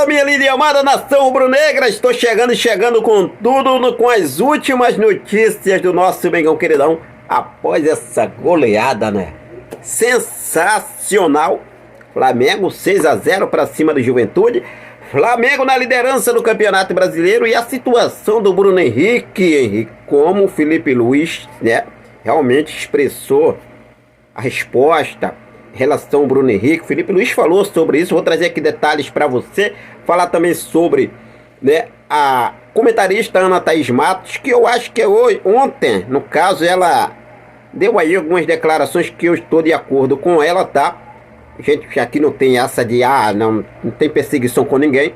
Fala, minha linda e amada nação rubro-negra, estou chegando com tudo, com as últimas notícias do nosso Mengão queridão, após essa goleada, né? Sensacional. Flamengo 6-0 para cima do Juventude. Flamengo na liderança do Campeonato Brasileiro e a situação do Bruno Henrique, como o Felipe Luiz, né, realmente expressou a resposta em relação ao Bruno Henrique. Felipe Luiz falou sobre isso, vou trazer aqui detalhes para você, falar também sobre, né, a comentarista Ana Thaís Matos, que eu acho que ontem, no caso, ela deu aí algumas declarações que eu estou de acordo com ela, tá? A gente aqui não tem essa de, não tem perseguição com ninguém.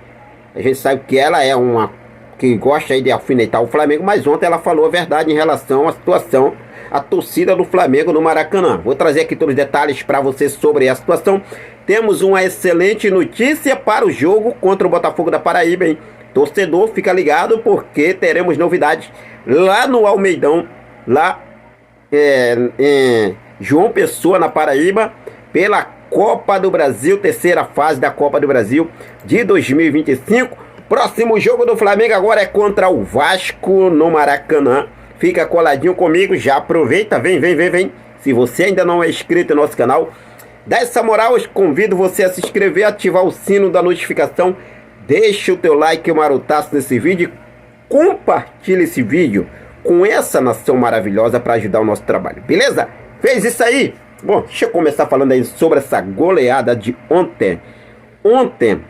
A gente sabe que ela é uma que gosta aí de alfinetar o Flamengo, mas ontem ela falou a verdade em relação à situação, a torcida do Flamengo no Maracanã. Vou trazer aqui todos os detalhes para você sobre a situação. Temos uma excelente notícia para o jogo contra o Botafogo da Paraíba, hein? Torcedor, fica ligado porque teremos novidades lá no Almeidão, lá em João Pessoa, na Paraíba, pela Copa do Brasil, terceira fase da Copa do Brasil de 2025. Próximo jogo do Flamengo agora é contra o Vasco no Maracanã. Fica coladinho comigo, já aproveita, vem. Se você ainda não é inscrito no nosso canal, dá essa moral, eu convido você a se inscrever, ativar o sino da notificação, deixa o teu like marotaço nesse vídeo, compartilha esse vídeo com essa nação maravilhosa para ajudar o nosso trabalho, beleza? Fez isso aí? Bom, deixa eu começar falando aí sobre essa goleada de ontem. Ontem,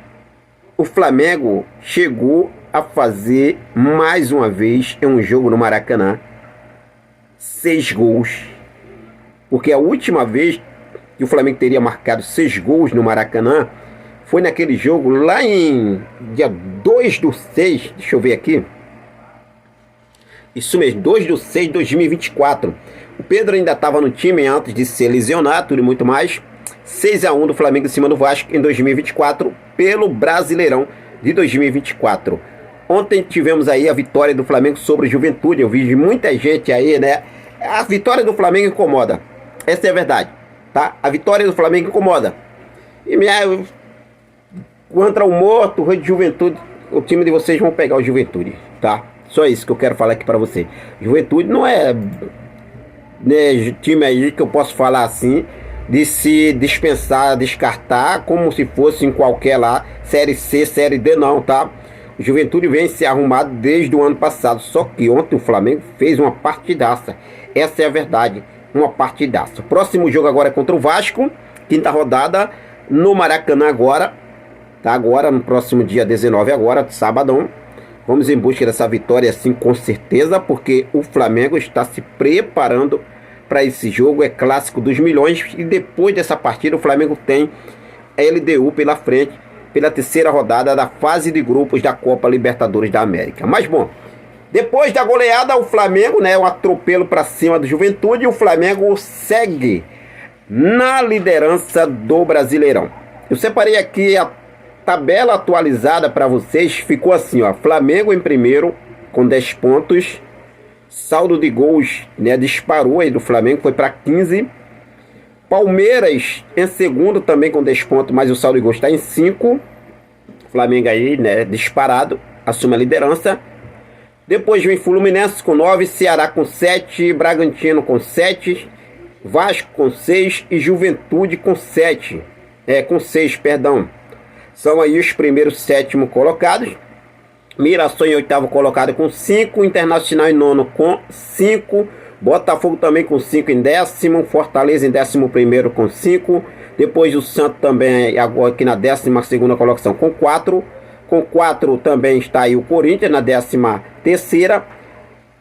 o Flamengo chegou a fazer, mais uma vez, em um jogo no Maracanã, 6 gols. Porque a última vez que o Flamengo teria marcado 6 gols no Maracanã foi naquele jogo lá em dia 2/6, deixa eu ver aqui. Isso mesmo, 2/6 de 2024. O Pedro ainda estava no time antes de ser lesionado e muito mais. 6-1 do Flamengo em cima do Vasco em 2024 pelo Brasileirão de 2024. Ontem tivemos aí a vitória do Flamengo sobre o Juventude. Eu vi muita gente aí, né? A vitória do Flamengo incomoda. Essa é a verdade, tá? A vitória do Flamengo incomoda. E contra o morto, o Rei de Juventude, o time de vocês vão pegar o Juventude, tá? Só isso que eu quero falar aqui pra você. Juventude não é, né, time aí que eu posso falar assim, de se dispensar, descartar, como se fosse em qualquer lá, Série C, Série D, não, tá? O Juventude vem se arrumado desde o ano passado, só que ontem o Flamengo fez uma partidaça. Essa é a verdade, uma partidaça. O próximo jogo agora é contra o Vasco, quinta rodada, no Maracanã agora, tá? Agora, no próximo dia 19 agora, sabadão. Vamos em busca dessa vitória, sim, com certeza, porque o Flamengo está se preparando para esse jogo. É clássico dos milhões e depois dessa partida o Flamengo tem a LDU pela frente, pela terceira rodada da fase de grupos da Copa Libertadores da América. Mas bom, depois da goleada, o Flamengo, né, um atropelo para cima do Juventude, e o Flamengo segue na liderança do Brasileirão. Eu separei aqui a tabela atualizada para vocês, ficou assim, ó: Flamengo em primeiro com 10 pontos, saldo de gols, né, disparou aí do Flamengo, foi para 15. Palmeiras em segundo também com 10 pontos, mas o saldo de gols está em 5. Flamengo aí, né, disparado, assume a liderança. Depois vem Fluminense com 9, Ceará com 7, Bragantino com 7, Vasco com 6 e Juventude com 7. Com 6, perdão. São aí os primeiros 7º colocados. Mirassol em 8º colocado com 5, Internacional em 9º com 5, Botafogo também com 5 em 10º, Fortaleza em 11º com 5, depois o Santos também agora aqui na 12ª colocação com 4, com 4 também está aí o Corinthians na 13ª,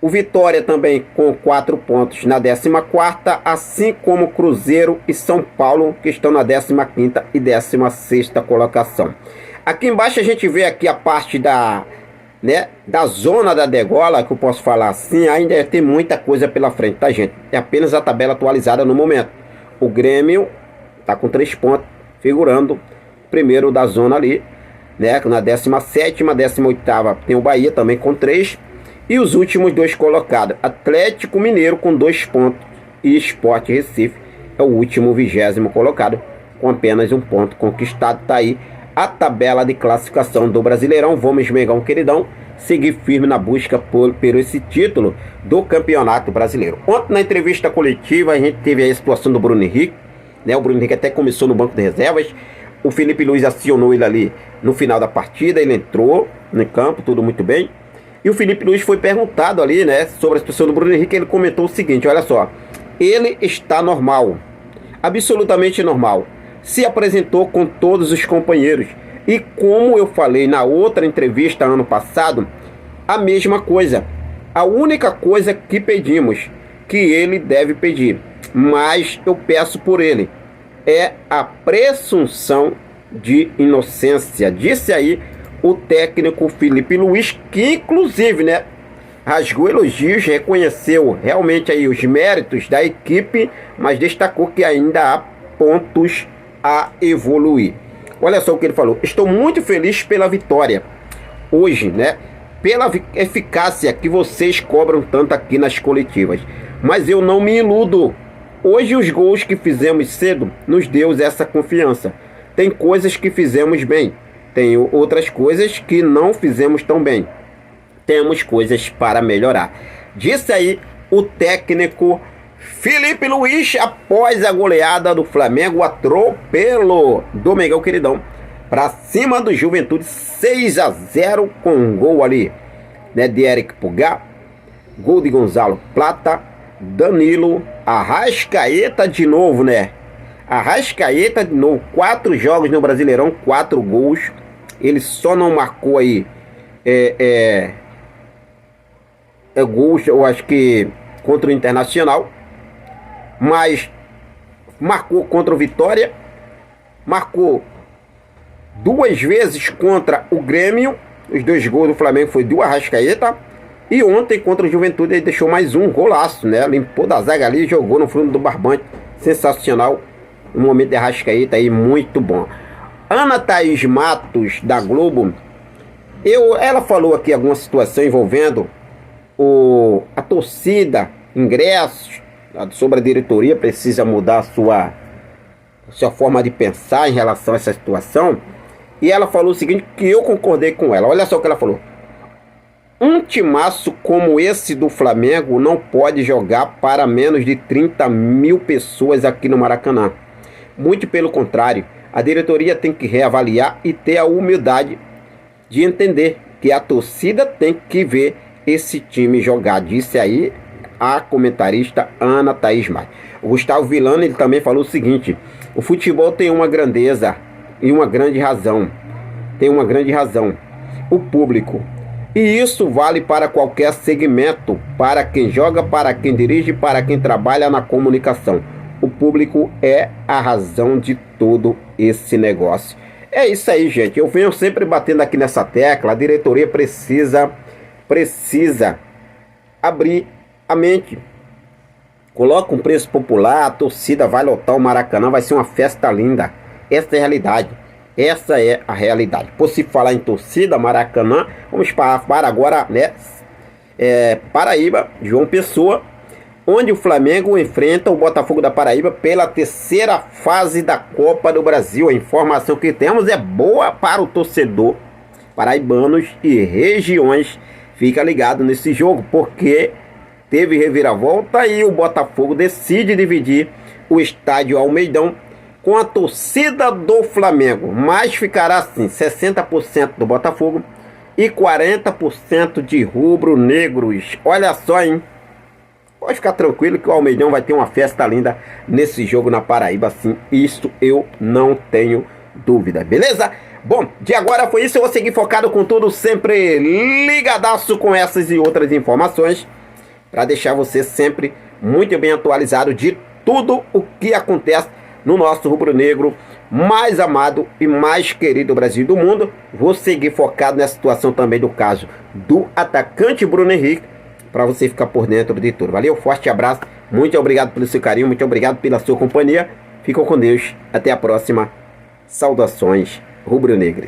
o Vitória também com 4 pontos na 14ª, assim como Cruzeiro e São Paulo, que estão na 15ª e 16ª colocação. Aqui embaixo a gente vê aqui a parte da zona da degola, que eu posso falar assim, ainda tem muita coisa pela frente, tá, gente? É apenas a tabela atualizada no momento. O Grêmio tá com 3 pontos, figurando primeiro da zona ali, né? Na 17ª, 18ª tem o Bahia também com 3. E os últimos 2 colocados, Atlético Mineiro com 2 pontos e Sport Recife é o último 20º colocado com apenas 1 ponto conquistado. Tá aí a tabela de classificação do Brasileirão. Vamos, Mengão queridão, seguir firme na busca por esse título do Campeonato Brasileiro. Ontem, na entrevista coletiva, a gente teve a situação do Bruno Henrique, né? O Bruno Henrique até começou no banco de reservas. O Felipe Luiz acionou ele ali no final da partida, ele entrou no campo, tudo muito bem. E o Felipe Luiz foi perguntado ali, né, sobre a situação do Bruno Henrique. Ele comentou o seguinte: olha só, ele está normal, absolutamente normal, se apresentou com todos os companheiros. E como eu falei na outra entrevista ano passado, a mesma coisa. A única coisa que pedimos, que ele deve pedir, mas eu peço por ele, é a presunção de inocência. Disse aí o técnico Felipe Luiz, que inclusive, né, rasgou elogios, reconheceu realmente aí os méritos da equipe, mas destacou que ainda há pontos a evoluir. Olha só o que ele falou: estou muito feliz pela vitória hoje, né, pela eficácia que vocês cobram tanto aqui nas coletivas, mas eu não me iludo. Hoje os gols que fizemos cedo nos deu essa confiança. Tem coisas que fizemos bem, tem outras coisas que não fizemos tão bem. Temos coisas para melhorar. Disse aí o técnico Felipe Luiz após a goleada do Flamengo, o atropelo do Mengão queridão para cima do Juventude, 6-0 com um gol ali, né, de Eric Pulgar, gol de Gonzalo Plata, Danilo, Arrascaeta de novo, né? Arrascaeta de novo, 4 jogos no Brasileirão, 4 gols. Ele só não marcou aí gols, eu acho que contra o Internacional, mas marcou contra o Vitória, marcou 2 vezes contra o Grêmio. Os 2 gols do Flamengo foi do Arrascaeta. E ontem contra o Juventude ele deixou mais um golaço, né? Limpou da zaga ali, jogou no fundo do barbante. Sensacional. Um momento de Arrascaeta aí, muito bom. Ana Thaís Matos, da Globo, ela falou aqui alguma situação envolvendo a torcida, ingressos, sobre a diretoria precisa mudar a sua forma de pensar em relação a essa situação. E ela falou o seguinte, que eu concordei com ela. Olha só o que ela falou: um timaço como esse do Flamengo não pode jogar para menos de 30 mil pessoas aqui no Maracanã. Muito pelo contrário, a diretoria tem que reavaliar e ter a humildade de entender que a torcida tem que ver esse time jogar. Disse aí a comentarista Ana Thaís Matos. O Gustavo Villano, ele também falou o seguinte: o futebol tem uma grandeza e uma grande razão. Tem uma grande razão: o público. E isso vale para qualquer segmento, para quem joga, para quem dirige, para quem trabalha na comunicação. O público é a razão de todo esse negócio. É isso aí, gente. Eu venho sempre batendo aqui nessa tecla. A diretoria precisa abrir a mente. Coloca um preço popular, a torcida vai lotar o Maracanã, vai ser uma festa linda. Essa é a realidade. Essa é a realidade. Por se falar em torcida, Maracanã, vamos para agora, né? Paraíba, João Pessoa, onde o Flamengo enfrenta o Botafogo da Paraíba pela 3ª fase da Copa do Brasil. A informação que temos é boa para o torcedor paraibanos e regiões. Fica ligado nesse jogo, porque teve reviravolta e o Botafogo decide dividir o estádio Almeidão com a torcida do Flamengo, mas ficará assim, 60% do Botafogo e 40% de rubro-negros. Olha só, hein? Pode ficar tranquilo que o Almeidão vai ter uma festa linda nesse jogo na Paraíba, sim. Isso eu não tenho dúvida, beleza? Bom, de agora foi isso. Eu vou seguir focado com tudo, sempre ligadaço com essas e outras informações, para deixar você sempre muito bem atualizado de tudo o que acontece no nosso rubro-negro mais amado e mais querido Brasil do mundo. Vou seguir focado nessa situação também do caso do atacante Bruno Henrique, para você ficar por dentro de tudo. Valeu, forte abraço, muito obrigado pelo seu carinho, muito obrigado pela sua companhia. Ficam com Deus, até a próxima. Saudações rubro-negras.